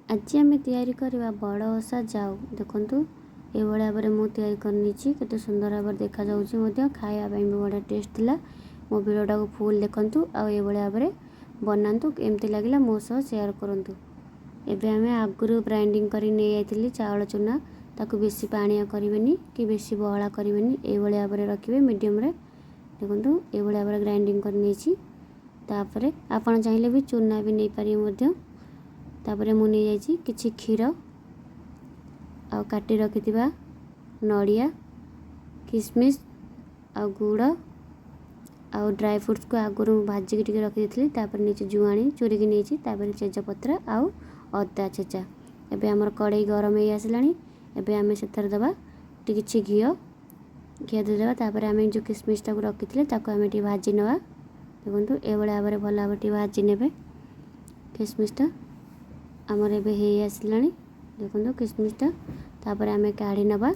आज आम तैयारी करवा बड़ ओषा जाऊ देखु ये भाव में मुझे तैयारी करनी केते सुंदर भाव देखा खाया भी बढ़िया टेस्ट थिला। मो वीडियोटा को फुल देखु आए भाव में बनातु एमती लगे मो सह शेयर करूँ। एबे आम आगुरी ग्राइंडिंग कर नहीं चाउल चूना ताकू बेसी पानिया करें कि बेसी बहला करें ये भाव में रखिए मीडियम रे। देखो ये भाव में ग्राइंडिंग कर आपन चाहिए भी चूना भी नहीं पारे। तापर मुझे जाइए किछि क्षीर आ काटी रखि नड़िया किशमिश आ गुड़ आ ड्राई फ्रूट्स को आगुरी भाजिक टी रखी थी। नीचे जुआणी चूरिकी नहीं तेजपत्र आउ अदा छेचा। एबे आमर कड़ई गरम हो आसला। एबे आम से दबा किछि घी घी देदेबा। तापर आम जो किशमिशटा को रखी थे आम भाजी नवा। देखो ये भाव में भल भाव भाजी ने किशमिशटा आमर एबे हे आसला। देखो किशमिशटा तापर आम काढ़ी नवा।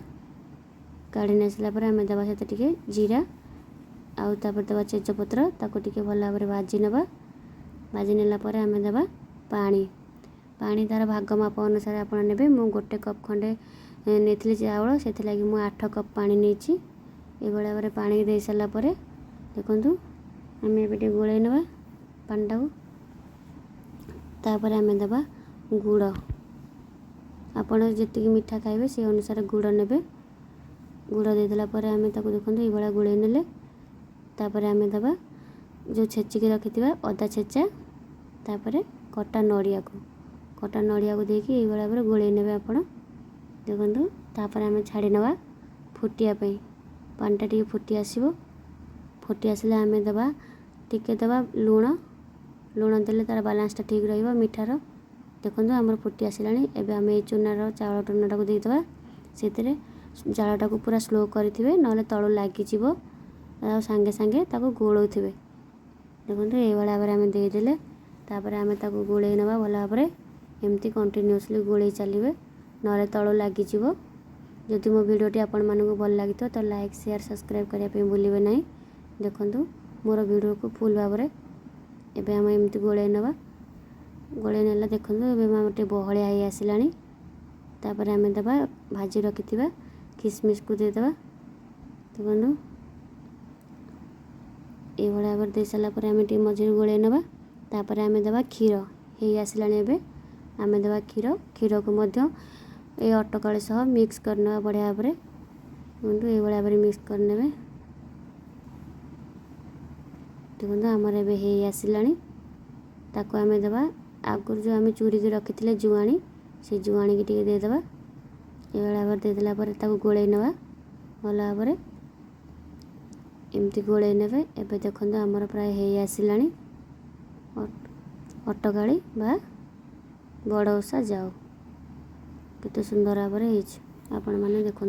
काढ़ी नहीं आसला आम देवा से जीरा आउ तापर देवा तेजपत्र ताको टिके भल भाव में भाजी नवा। भाजी नेला पर आम देवा पानी पानी तार भाग माप अनुसार आप ने मु गोटे कप खंडे नहीं चाउल से लगी मु 8 कप पानी नहीं ये भाव में पानी दे सारापर। देखु आम ए गोले नवा पानीटा को तापर आम देवा गुड़ आपण जी मीठा खाइबे से अनुसार गुड़ ने गुड़ देदेला आम देखो ये भाया गोले ने तापर आम देवा जो छेचिक रखि अदा छेचा तापर कटा नड़िया को देकी ये भाव में गोले ने आप देखु। तापर आम छाड़ी नवा फुटियापाई पानीटा टी फुटी आसो। फुटी आसले आम देवा टिके देवा लुण देले तार बालांसटा ठीक रहिबो मीठार। देखो आमर फुटी आसला। एबे आम चूनार चाउल टूनाटा को देदेबा से जालटा को पूरा स्लो करेंगे ना तलू लगिज सांगे सांगे गोलौथे। देखो ये भाव में आम देदेले तापर आम गोले नवा भल भाव में एमती कंटिन्यूअसली गोले चलिए ना तलू लगिज। जदि मो वीडियोटी आपण मानक भल लगी तो लाइक शेयर सब्सक्राइब करने भूलिए ना। देखो मोर वीडियो को फुल भाव में एबे आम एमती गोले नवा गोले नेला। देखो ये बहलिया हो आसला। तापर आम देवा भाजी रखि किशमिश को देदेबा। देखो ये भाव में दे सारापर आम मझे गोले नवा। तापर आम देवा क्षीर हो आसला। आम देवा क्षीर को मध्य ये अटकाली सह मिक्स करने बढ़िया भाव में ये भाव में मिक्स करने। देखो आमर ए हे आसला। ताको आम देवा आगुरी जो आम चूरिकी रखी थे जुआणी से जुआणी की टी देदेबा। ये भाव में देदेला गोले नवा भल भाव में एमती गोले ने। एबे देखो आमर प्राय हे आसला अटकाली बा बड़ ओषा जाऊ केते सुंदर भाव में आपण माने देखो।